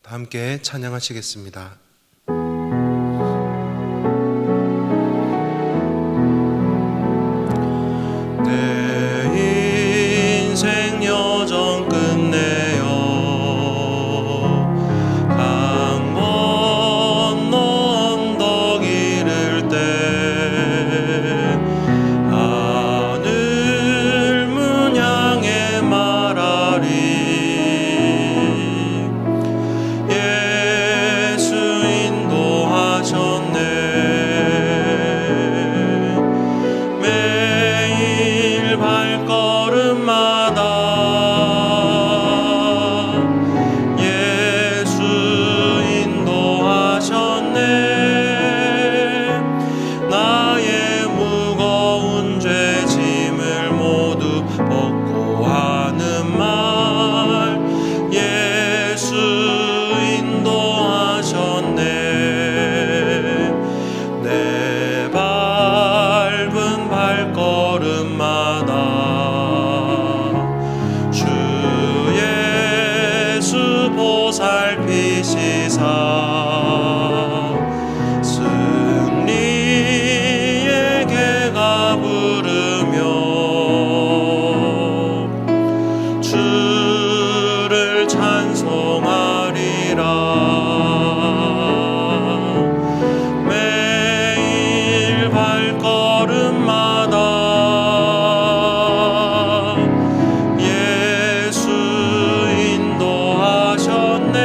함께 찬양하시겠습니다. 내 인생 여정 끝내어 강 건너 언덕 이를 때 하늘 문 향해 말하리 예수 인도하셨네. 매일 발걸음마다 예수 인도하셨네. 나의 무거운 죄짐을 모두 벗고 하는 말 예수 인도하셨네. 내 밟은 발걸음마다 주 예수 보살피시사 승리의 개가 부르며 주를 찬송하리라. 매일 발걸음마다 예수 인도하셨네.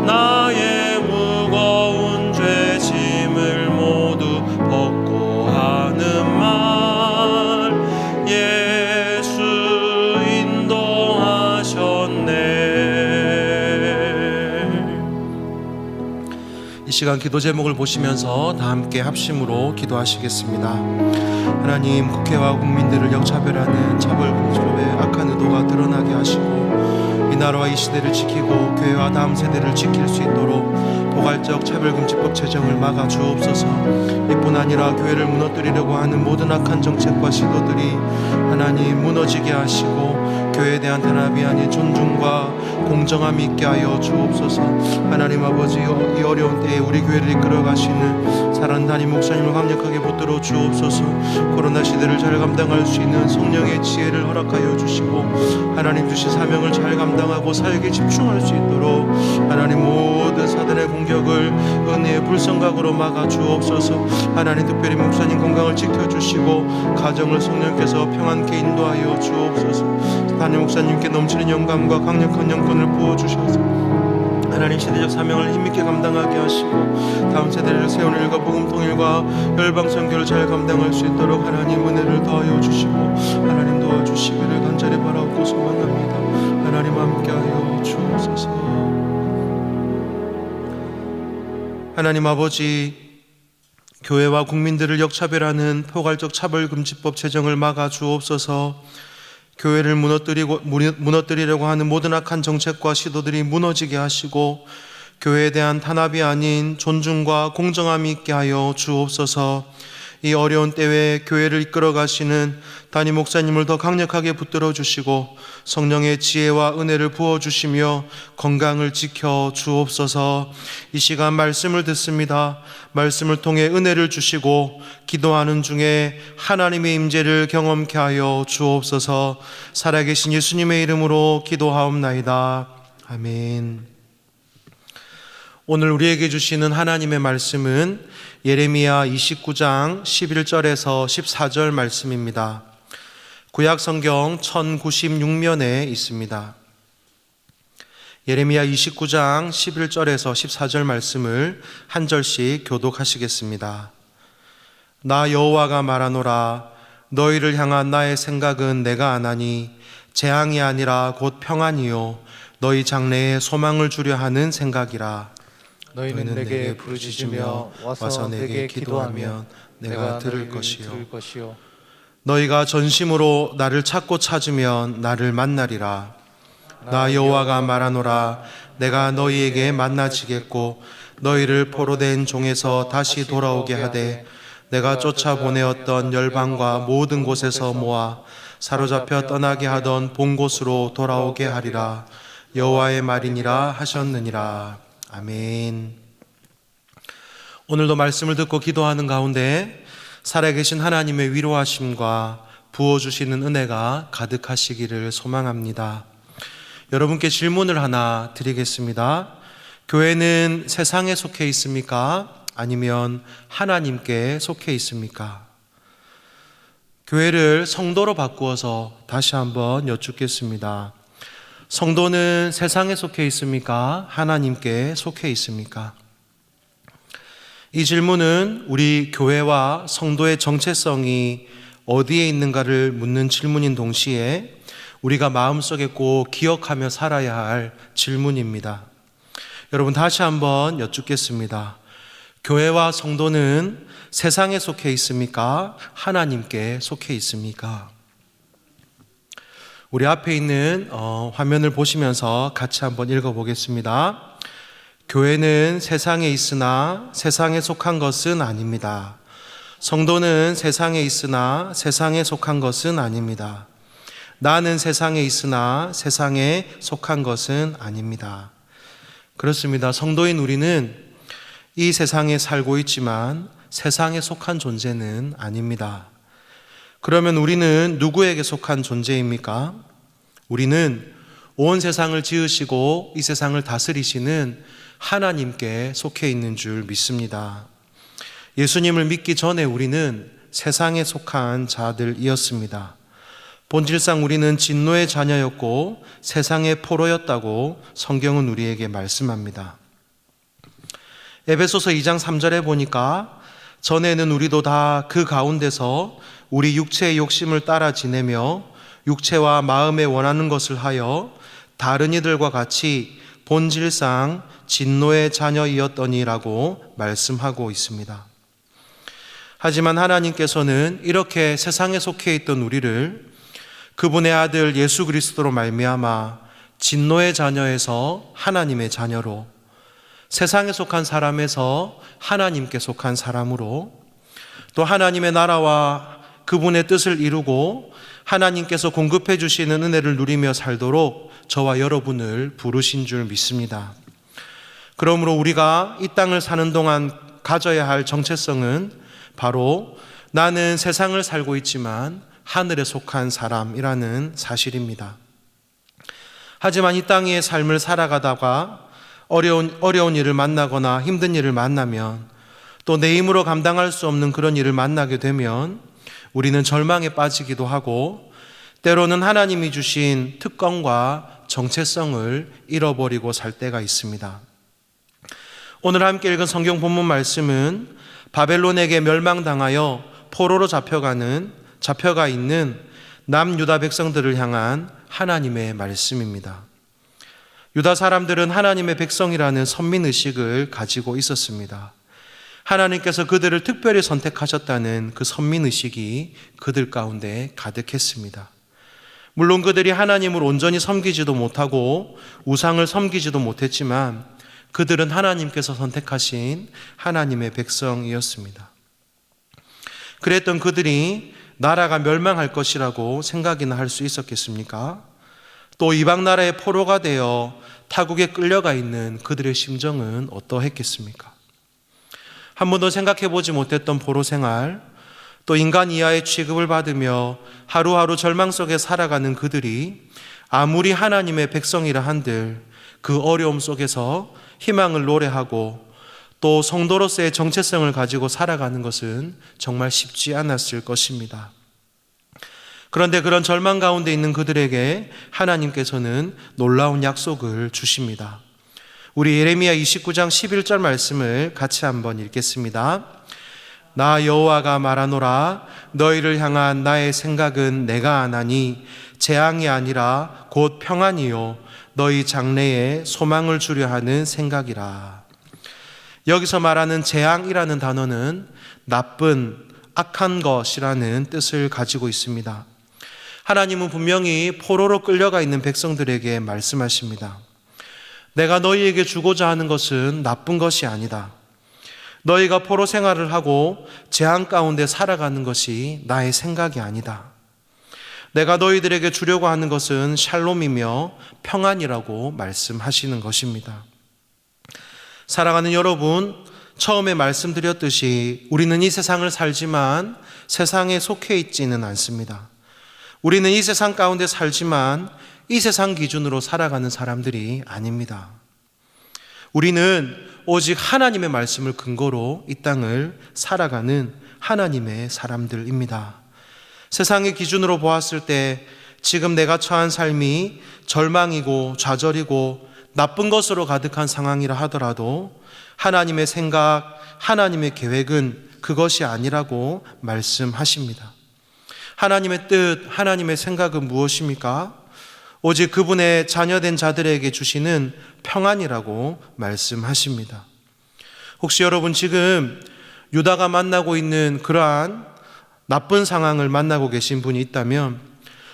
나의 무거운 죄짐을 모두 벗고 하는 말 예수 인도하셨네. 이 시간 기도 제목을 보시면서 다 함께 합심으로 기도하시겠습니다. 하나님, 국회와 국민들을 역차별하는 차별금지법의 악한 의도가 드러나게 하시고 이 나라와 이 시대를 지키고 교회와 다음 세대를 지킬 수 있도록 포괄적 차별금지법 제정을 막아 주옵소서. 이뿐 아니라 교회를 무너뜨리려고 하는 모든 악한 정책과 시도들이 하나님 무너지게 하시고 교회에 대한 탄압이 아닌 존중과 공정함이 있게 하여 주옵소서. 하나님 아버지, 이 어려운 때에 우리 교회를 이끌어 가시는 사랑하는 담임 목사님을 강력하게 붙들어 주옵소서. 코로나 시대를 잘 감당할 수 있는 성령의 지혜를 허락하여 주시고 하나님 주신 사명을 잘 감당하고 사역에 집중할 수 있도록 하나님 모든 사단의 공격을 은혜의 불성각으로 막아 주옵소서. 하나님 특별히 목사님 건강을 지켜주시고 가정을 성령께서 평안케 인도하여 주옵소서. 담임 목사님께 넘치는 영감과 강력한 영권을 부어주셔서 하나님 시대적 사명을 힘있게 감당하게 하시고 다음 세대를 세우는 일과 복음 통일과 열방 선교를 잘 감당할 수 있도록 하나님 은혜를 더하여 주시고 하나님 도와주시기를 간절히 바라고 소망합니다. 하나님 함께하여 주옵소서. 하나님 아버지, 교회와 국민들을 역차별하는 포괄적 차별금지법 제정을 막아 주옵소서. 교회를 무너뜨리려고 하는 모든 악한 정책과 시도들이 무너지게 하시고 교회에 대한 탄압이 아닌 존중과 공정함이 있게 하여 주옵소서. 이 어려운 때에 교회를 이끌어 가시는 담임 목사님을 더 강력하게 붙들어 주시고 성령의 지혜와 은혜를 부어 주시며 건강을 지켜 주옵소서. 이 시간 말씀을 듣습니다. 말씀을 통해 은혜를 주시고 기도하는 중에 하나님의 임재를 경험케 하여 주옵소서. 살아계신 예수님의 이름으로 기도하옵나이다. 아멘. 오늘 우리에게 주시는 하나님의 말씀은 예레미야 29장 11절에서 14절 말씀입니다. 구약 성경 1096면에 있습니다. 예레미야 29장 11절에서 14절 말씀을 한 절씩 교독하시겠습니다. 나 여호와가 말하노라. 너희를 향한 나의 생각은 내가 아나니 재앙이 아니라 곧 평안이요 너희 장래에 소망을 주려 하는 생각이라. 너희는 내게 부르짖으며 와서 내게 기도하면 내가 들을 것이요 너희가 전심으로 나를 찾고 찾으면 나를 만나리라. 나 여호와가 말하노라. 내가 너희에게 만나지겠고 너희를 포로된 종에서 다시 돌아오게 하되 내가 쫓아보내었던 열방과 모든 곳에서 모아 사로잡혀 떠나게 하던 본 곳으로 돌아오게 하리라. 여호와의 말이니라 하셨느니라. 아멘. 오늘도 말씀을 듣고 기도하는 가운데 살아계신 하나님의 위로하심과 부어주시는 은혜가 가득하시기를 소망합니다. 여러분께 질문을 하나 드리겠습니다. 교회는 세상에 속해 있습니까? 아니면 하나님께 속해 있습니까? 교회를 성도로 바꾸어서 다시 한번 여쭙겠습니다. 성도는 세상에 속해 있습니까? 하나님께 속해 있습니까? 이 질문은 우리 교회와 성도의 정체성이 어디에 있는가를 묻는 질문인 동시에 우리가 마음속에 꼭 기억하며 살아야 할 질문입니다. 여러분, 다시 한번 여쭙겠습니다. 교회와 성도는 세상에 속해 있습니까? 하나님께 속해 있습니까? 우리 앞에 있는 화면을 보시면서 같이 한번 읽어보겠습니다. 교회는 세상에 있으나 세상에 속한 것은 아닙니다. 성도는 세상에 있으나 세상에 속한 것은 아닙니다. 나는 세상에 있으나 세상에 속한 것은 아닙니다. 그렇습니다. 성도인 우리는 이 세상에 살고 있지만 세상에 속한 존재는 아닙니다. 그러면 우리는 누구에게 속한 존재입니까? 우리는 온 세상을 지으시고 이 세상을 다스리시는 하나님께 속해 있는 줄 믿습니다. 예수님을 믿기 전에 우리는 세상에 속한 자들이었습니다. 본질상 우리는 진노의 자녀였고 세상의 포로였다고 성경은 우리에게 말씀합니다. 에베소서 2장 3절에 보니까 전에는 우리도 다 그 가운데서 우리 육체의 욕심을 따라 지내며 육체와 마음에 원하는 것을 하여 다른 이들과 같이 본질상 진노의 자녀이었더니라고 말씀하고 있습니다. 하지만 하나님께서는 이렇게 세상에 속해 있던 우리를 그분의 아들 예수 그리스도로 말미암아 진노의 자녀에서 하나님의 자녀로, 세상에 속한 사람에서 하나님께 속한 사람으로, 또 하나님의 나라와 그분의 뜻을 이루고 하나님께서 공급해 주시는 은혜를 누리며 살도록 저와 여러분을 부르신 줄 믿습니다. 그러므로 우리가 이 땅을 사는 동안 가져야 할 정체성은 바로 나는 세상을 살고 있지만 하늘에 속한 사람이라는 사실입니다. 하지만 이 땅의 삶을 살아가다가 어려운 일을 만나거나 힘든 일을 만나면, 또 내 힘으로 감당할 수 없는 그런 일을 만나게 되면 우리는 절망에 빠지기도 하고 때로는 하나님이 주신 특권과 정체성을 잃어버리고 살 때가 있습니다. 오늘 함께 읽은 성경 본문 말씀은 바벨론에게 멸망당하여 포로로 잡혀가 있는 남유다 백성들을 향한 하나님의 말씀입니다. 유다 사람들은 하나님의 백성이라는 선민의식을 가지고 있었습니다. 하나님께서 그들을 특별히 선택하셨다는 그 선민의식이 그들 가운데 가득했습니다. 물론 그들이 하나님을 온전히 섬기지도 못하고 우상을 섬기지도 못했지만 그들은 하나님께서 선택하신 하나님의 백성이었습니다. 그랬던 그들이 나라가 멸망할 것이라고 생각이나 할 수 있었겠습니까? 또 이방 나라의 포로가 되어 타국에 끌려가 있는 그들의 심정은 어떠했겠습니까? 한 번도 생각해 보지 못했던 포로 생활, 또 인간 이하의 취급을 받으며 하루하루 절망 속에 살아가는 그들이 아무리 하나님의 백성이라 한들 그 어려움 속에서 희망을 노래하고 또 성도로서의 정체성을 가지고 살아가는 것은 정말 쉽지 않았을 것입니다. 그런데 그런 절망 가운데 있는 그들에게 하나님께서는 놀라운 약속을 주십니다. 우리 예레미야 29장 11절 말씀을 같이 한번 읽겠습니다. 나 여호와가 말하노라. 너희를 향한 나의 생각은 내가 아나니 재앙이 아니라 곧 평안이요 너희 장래에 소망을 주려 하는 생각이라. 여기서 말하는 재앙이라는 단어는 나쁜, 악한 것이라는 뜻을 가지고 있습니다. 하나님은 분명히 포로로 끌려가 있는 백성들에게 말씀하십니다. 내가 너희에게 주고자 하는 것은 나쁜 것이 아니다. 너희가 포로 생활을 하고 재앙 가운데 살아가는 것이 나의 생각이 아니다. 내가 너희들에게 주려고 하는 것은 샬롬이며 평안이라고 말씀하시는 것입니다. 사랑하는 여러분, 처음에 말씀드렸듯이 우리는 이 세상을 살지만 세상에 속해 있지는 않습니다. 우리는 이 세상 가운데 살지만 이 세상 기준으로 살아가는 사람들이 아닙니다. 우리는 오직 하나님의 말씀을 근거로 이 땅을 살아가는 하나님의 사람들입니다. 세상의 기준으로 보았을 때 지금 내가 처한 삶이 절망이고 좌절이고 나쁜 것으로 가득한 상황이라 하더라도 하나님의 생각, 하나님의 계획은 그것이 아니라고 말씀하십니다. 하나님의 뜻, 하나님의 생각은 무엇입니까? 오직 그분의 자녀된 자들에게 주시는 평안이라고 말씀하십니다. 혹시 여러분 지금 유다가 만나고 있는 그러한 나쁜 상황을 만나고 계신 분이 있다면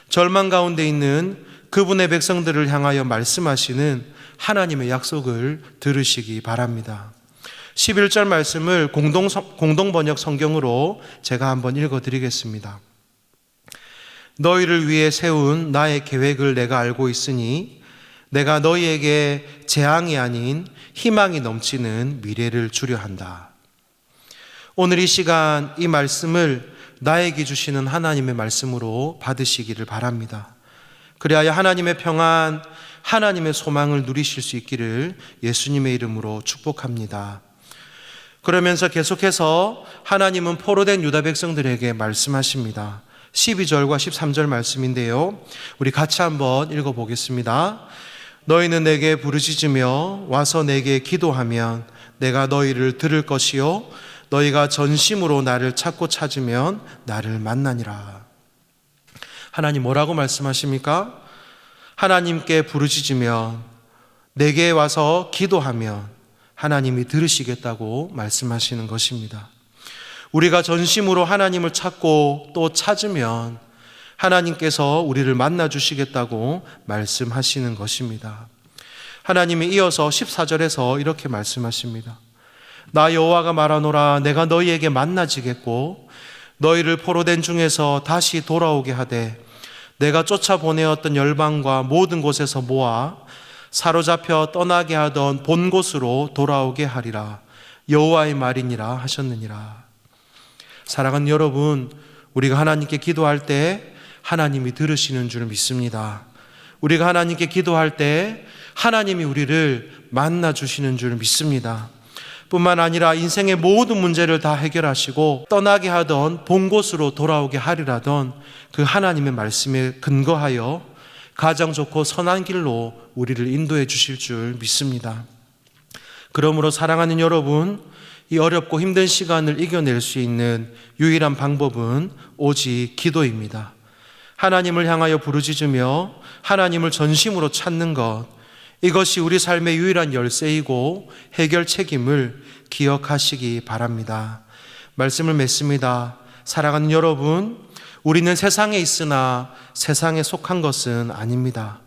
절망 가운데 있는 그분의 백성들을 향하여 말씀하시는 하나님의 약속을 들으시기 바랍니다. 11절 말씀을 공동번역 성경으로 제가 한번 읽어드리겠습니다. 너희를 위해 세운 나의 계획을 내가 알고 있으니 내가 너희에게 재앙이 아닌 희망이 넘치는 미래를 주려 한다. 오늘 이 시간 이 말씀을 나에게 주시는 하나님의 말씀으로 받으시기를 바랍니다. 그리하여 하나님의 평안, 하나님의 소망을 누리실 수 있기를 예수님의 이름으로 축복합니다. 그러면서 계속해서 하나님은 포로된 유다 백성들에게 말씀하십니다. 12절과 13절 말씀인데요, 우리 같이 한번 읽어보겠습니다. 너희는 내게 부르짖으며 와서 내게 기도하면 내가 너희를 들을 것이요 너희가 전심으로 나를 찾고 찾으면 나를 만나니라. 하나님 뭐라고 말씀하십니까? 하나님께 부르짖으면, 내게 와서 기도하면 하나님이 들으시겠다고 말씀하시는 것입니다. 우리가 전심으로 하나님을 찾고 또 찾으면 하나님께서 우리를 만나 주시겠다고 말씀하시는 것입니다. 하나님이 이어서 14절에서 이렇게 말씀하십니다. 나 여호와가 말하노라, 내가 너희에게 만나지겠고 너희를 포로된 중에서 다시 돌아오게 하되 내가 쫓아보내었던 열방과 모든 곳에서 모아 사로잡혀 떠나게 하던 본 곳으로 돌아오게 하리라. 여호와의 말이니라 하셨느니라. 사랑하는 여러분, 우리가 하나님께 기도할 때 하나님이 들으시는 줄 믿습니다. 우리가 하나님께 기도할 때 하나님이 우리를 만나 주시는 줄 믿습니다. 뿐만 아니라 인생의 모든 문제를 다 해결하시고 떠나게 하던 본 곳으로 돌아오게 하리라던 그 하나님의 말씀에 근거하여 가장 좋고 선한 길로 우리를 인도해 주실 줄 믿습니다. 그러므로 사랑하는 여러분, 이 어렵고 힘든 시간을 이겨낼 수 있는 유일한 방법은 오직 기도입니다. 하나님을 향하여 부르짖으며 하나님을 전심으로 찾는 것, 이것이 우리 삶의 유일한 열쇠이고 해결 책임을 기억하시기 바랍니다. 말씀을 맺습니다. 사랑하는 여러분, 우리는 세상에 있으나 세상에 속한 것은 아닙니다.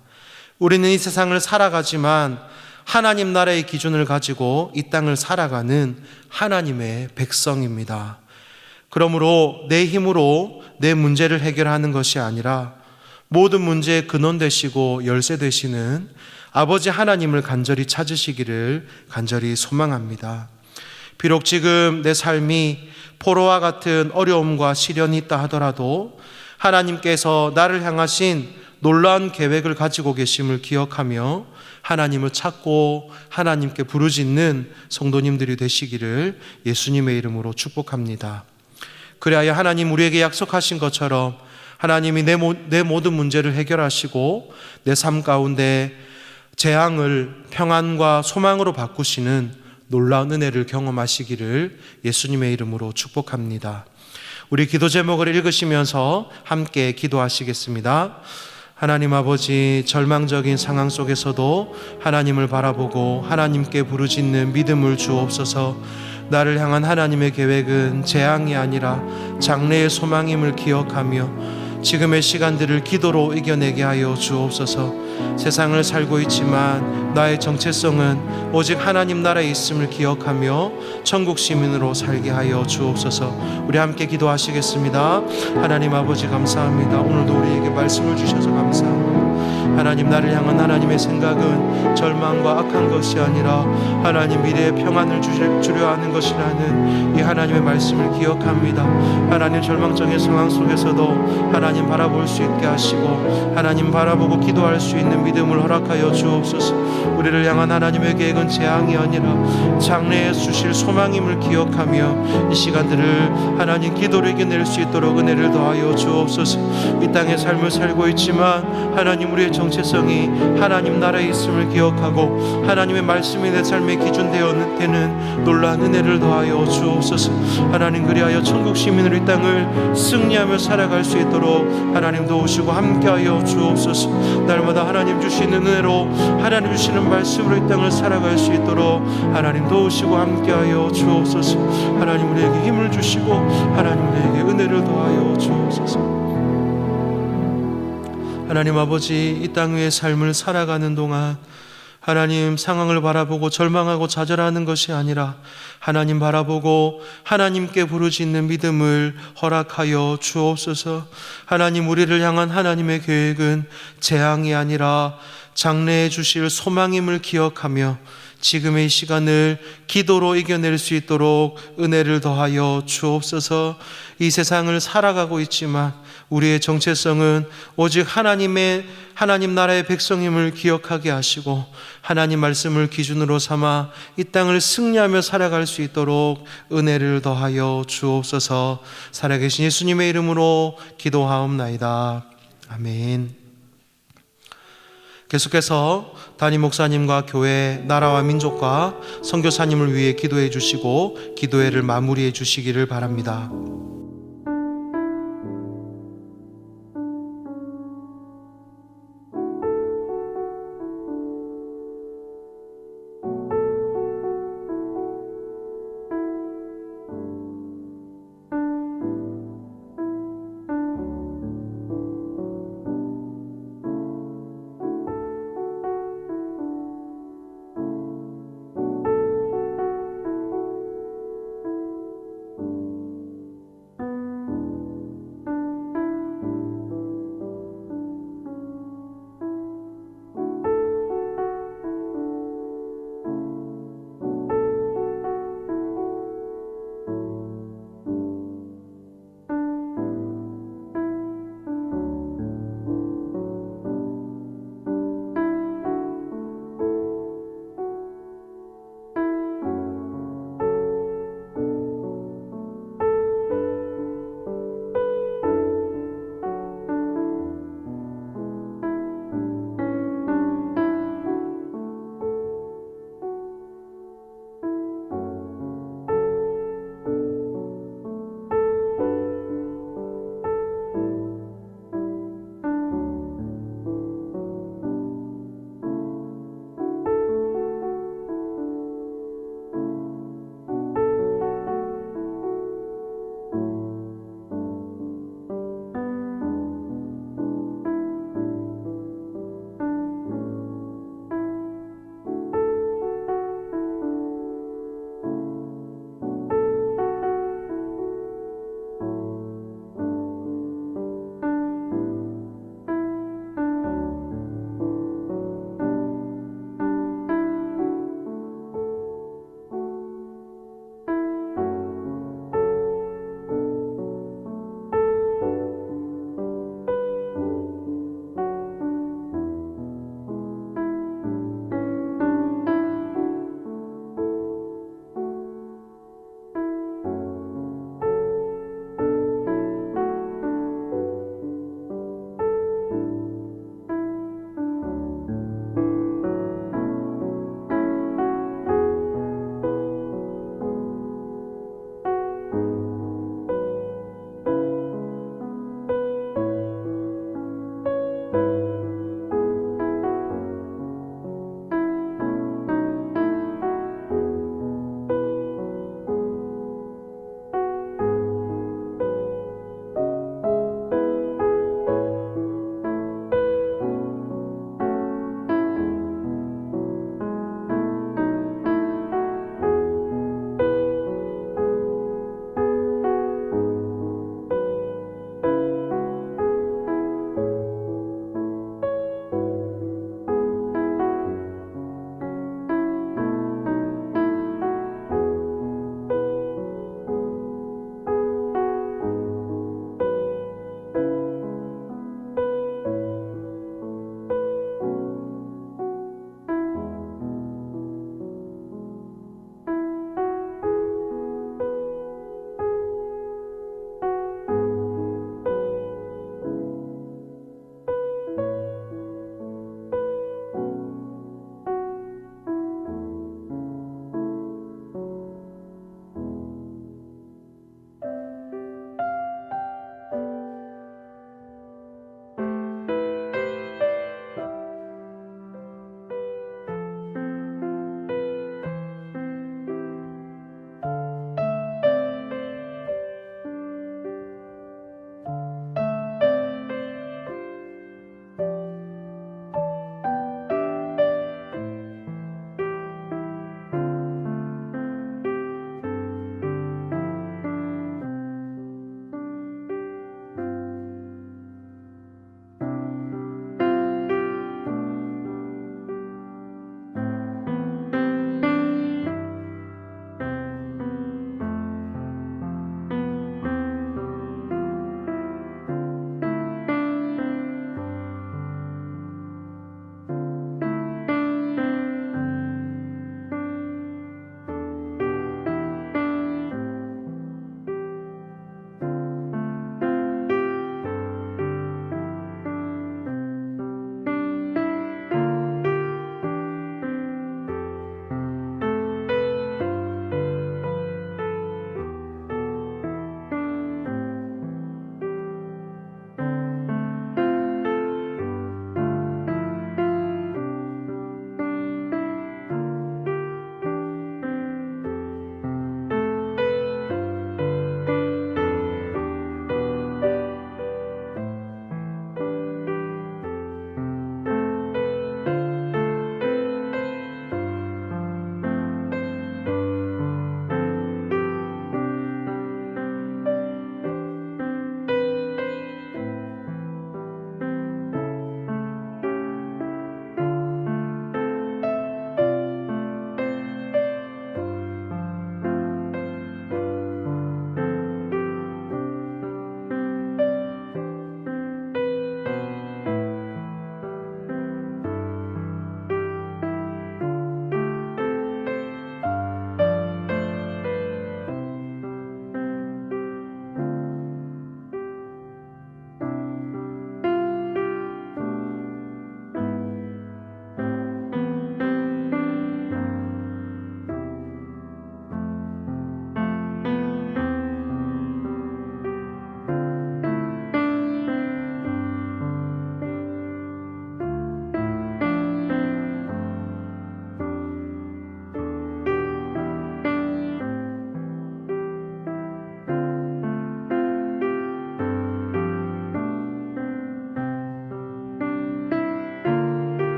우리는 이 세상을 살아가지만 하나님 나라의 기준을 가지고 이 땅을 살아가는 하나님의 백성입니다. 그러므로 내 힘으로 내 문제를 해결하는 것이 아니라 모든 문제의 근원 되시고 열쇠 되시는 아버지 하나님을 간절히 찾으시기를 간절히 소망합니다. 비록 지금 내 삶이 포로와 같은 어려움과 시련이 있다 하더라도 하나님께서 나를 향하신 놀라운 계획을 가지고 계심을 기억하며 하나님을 찾고 하나님께 부르짖는 성도님들이 되시기를 예수님의 이름으로 축복합니다. 그리하여 하나님 우리에게 약속하신 것처럼 하나님이 내 모든 문제를 해결하시고 내 삶 가운데 재앙을 평안과 소망으로 바꾸시는 놀라운 은혜를 경험하시기를 예수님의 이름으로 축복합니다. 우리 기도 제목을 읽으시면서 함께 기도하시겠습니다. 하나님 아버지, 절망적인 상황 속에서도 하나님을 바라보고 하나님께 부르짖는 믿음을 주옵소서. 나를 향한 하나님의 계획은 재앙이 아니라 장래의 소망임을 기억하며 지금의 시간들을 기도로 이겨내게 하여 주옵소서. 세상을 살고 있지만 나의 정체성은 오직 하나님 나라에 있음을 기억하며 천국 시민으로 살게 하여 주옵소서. 우리 함께 기도하시겠습니다. 하나님 아버지 감사합니다. 오늘도 우리에게 말씀을 주셔서 감사합니다. 하나님, 나를 향한 하나님의 생각은 절망과 악한 것이 아니라 하나님 미래의 평안을 주려 하는 것이라는 이 하나님의 말씀을 기억합니다. 하나님, 절망적인 상황 속에서도 하나님 바라볼 수 있게 하시고 하나님 바라보고 기도할 수 있는 믿음을 허락하여 주옵소서. 우리를 향한 하나님의 계획은 재앙이 아니라 장래에 주실 소망임을 기억하며 이 시간들을 하나님 기도로 이겨낼 수 있도록 은혜를 더하여 주옵소서. 이 땅의 삶을 살고 있지만 하나님, 우리의 정체성이 하나님 나라에 있음을 기억하고 하나님의 말씀이 내 삶의 기준 되는 놀라운 은혜를 더하여 주옵소서. 하나님, 그리하여 천국 시민으로 이 땅을 승리하며 살아갈 수 있도록 하나님 도우시고 함께하여 주옵소서. 날마다 하나님 주시는 은혜로 하나님 주시는 말씀으로 이 땅을 살아갈 수 있도록 하나님 도우시고 함께하여 주옵소서. 하나님, 우리에게 힘을 주시고 하나님 우리에게 은혜를 더하여 주옵소서. 하나님 아버지, 이 땅 위의 삶을 살아가는 동안 하나님 상황을 바라보고 절망하고 좌절하는 것이 아니라 하나님 바라보고 하나님께 부르짖는 믿음을 허락하여 주옵소서. 하나님, 우리를 향한 하나님의 계획은 재앙이 아니라 장래에 주실 소망임을 기억하며 지금의 시간을 기도로 이겨낼 수 있도록 은혜를 더하여 주옵소서. 이 세상을 살아가고 있지만 우리의 정체성은 오직 하나님 나라의 백성임을 기억하게 하시고 하나님 말씀을 기준으로 삼아 이 땅을 승리하며 살아갈 수 있도록 은혜를 더하여 주옵소서. 살아계신 예수님의 이름으로 기도하옵나이다. 아멘. 계속해서 담임 목사님과 교회, 나라와 민족과 선교사님을 위해 기도해 주시고 기도회를 마무리해 주시기를 바랍니다.